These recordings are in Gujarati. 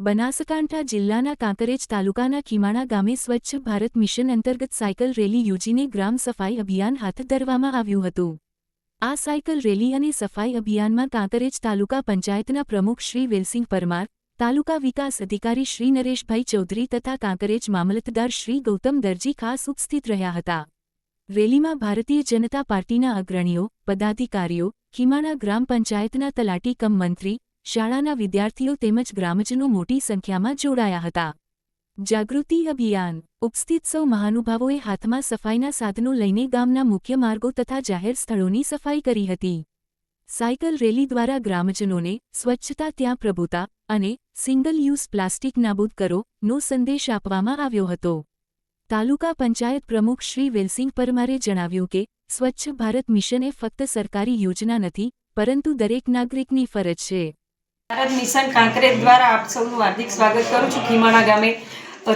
બનાસકાંઠા જિલ્લાના કાંકરેજ તાલુકાના ખીમાણા ગામે સ્વચ્છ ભારત મિશન અંતર્ગત સાયકલ રેલી યોજીને ગ્રામ સફાઈ અભિયાન હાથ ધરવામાં આવ્યું હતું। આ સાયકલ રેલી અને સફાઈ અભિયાનમાં કાંકરેજ તાલુકા પંચાયતના પ્રમુખ શ્રી વેલસિંહ પરમાર, તાલુકા વિકાસ અધિકારી શ્રી નરેશભાઈ ચૌધરી તથા કાંકરેજ મામલતદાર શ્રી ગૌતમ દરજી ખાસ ઉપસ્થિત રહ્યા હતા। રેલીમાં ભારતીય જનતા પાર્ટીના અગ્રણીઓ, પદાધિકારીઓ, ખીમાણા ગ્રામ પંચાયતના તલાટી કમ મંત્રી, શાળાના વિદ્યાર્થીઓ તેમજ ગ્રામજનો મોટી સંખ્યામાં જોડાયા હતા। જાગૃતિ અભિયાન ઉપસ્થિત સૌ મહાનુભાવોએ હાથમાં સફાઈના સાધનો લઈને ગામના મુખ્ય માર્ગો તથા જાહેર સ્થળોની સફાઈ કરી હતી। સાયકલ રેલી દ્વારા ગ્રામજનોને સ્વચ્છતા ત્યાં પ્રભુતા અને સિંગલ યુઝ પ્લાસ્ટિક નાબૂદ કરો નો સંદેશ આપવામાં આવ્યો હતો। તાલુકા પંચાયત પ્રમુખ શ્રી વેલસિંહ પરમારે જણાવ્યું કે સ્વચ્છ ભારત મિશન એ ફક્ત સરકારી યોજના નથી, પરંતુ દરેક નાગરિકની ફરજ છે। ભારત મિશન કાંકરેજ દ્વારા આપ સૌનું હાર્દિક સ્વાગત કરું છું। ખીમાણા ગામે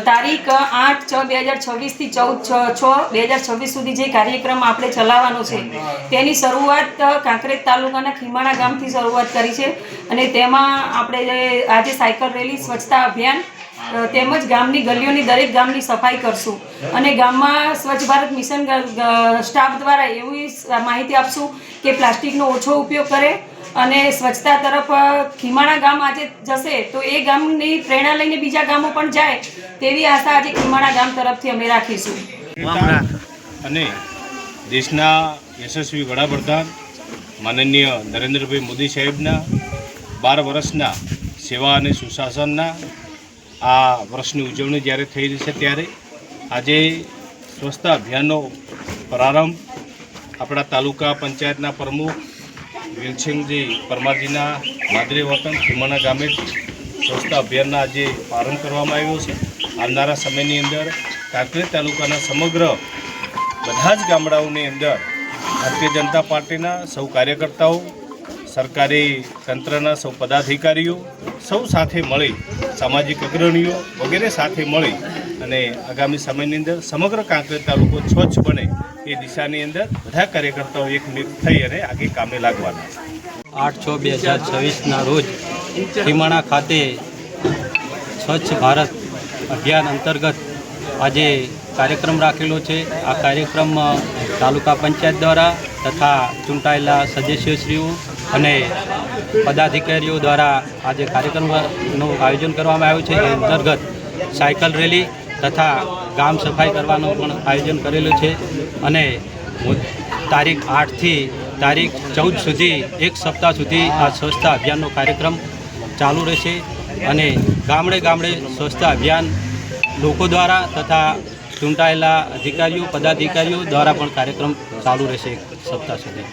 તારીખ 8/6/2026 થી 14/6/2026 સુધી જે કાર્યક્રમ આપણે ચલાવવાનો છે તેની શરૂઆત કાંકરેજ તાલુકાના ખીમાણા ગામથી શરૂઆત કરી છે અને તેમાં આપણે આજે સાયકલ રેલી, સ્વચ્છતા અભિયાન તેમજ ગામની ગલીઓની દરેક ગામની સફાઈ કરશું અને ગામમાં સ્વચ્છ ભારત મિશન સ્ટાફ દ્વારા એવી માહિતી આપશું કે પ્લાસ્ટિકનો ઓછો ઉપયોગ કરે અને સ્વચ્છતા તરફ ખીમાણા ગામ આજે જશે તો એ ગામની પ્રેરણા લઈને બીજા ગામો પણ જાય તેવી આશા આજે ખીમાણા ગામ તરફથી અમે રાખીશું। અને દેશના યશસ્વી વડાપ્રધાન માનનીય નરેન્દ્રભાઈ મોદી સાહેબના 12 વર્ષના સેવા અને સુશાસનના આ વર્ષની ઉજવણી જ્યારે થઈ રહી છે ત્યારે આજે સ્વચ્છતા અભિયાનનો પ્રારંભ આપણા તાલુકા પંચાયતના પ્રમુખ વેલસિંહજી પરમારજીના માદરે વતન ખીમાણા ગામે સ્વચ્છતા અભિયાનના આજે પ્રારંભ કરવામાં આવ્યો છે। આવનારા સમયની અંદર કાંકરેજ તાલુકાના સમગ્ર બધા જ ગામડાઓની અંદર ભારતીય જનતા પાર્ટીના સૌ કાર્યકર્તાઓ, સરકારી તંત્રના સૌ પદાધિકારીઓ સૌ સાથે મળી, સામાજિક અગ્રણીઓ વગેરે સાથે મળી અને આગામી સમયની અંદર સમગ્ર કાંકરેજ તાલુકો સ્વચ્છ બને એ દિશાની અંદર બધા કાર્યકર્તાઓ એકમિત થઈ અને આગે કામે લાગવાના છે। 8/6/2026ના રોજ ખીમાણા ખાતે સ્વચ્છ ભારત અભિયાન અંતર્ગત આજે કાર્યક્રમ રાખેલો છે। આ કાર્યક્રમ તાલુકા પંચાયત દ્વારા તથા ચૂંટાયેલા સદસ્યશ્રીઓ અને પદાધિકારીઓ દ્વારા આજે કાર્યક્રમનું આયોજન કરવામાં આવ્યું છે। એ અંતર્ગત સાયકલ રેલી તથા ગામ સફાઈ કરવાનું પણ આયોજન કરેલું છે અને તારીખ 8થી તારીખ 14 સુધી એક સપ્તાહ સુધી આ સ્વચ્છતા અભિયાનનો કાર્યક્રમ ચાલુ રહેશે અને ગામડે ગામડે સ્વચ્છતા અભિયાન લોકો દ્વારા તથા ચૂંટાયેલા અધિકારીઓ, પદાધિકારીઓ દ્વારા પણ કાર્યક્રમ ચાલુ રહેશે એક સપ્તાહ સુધી।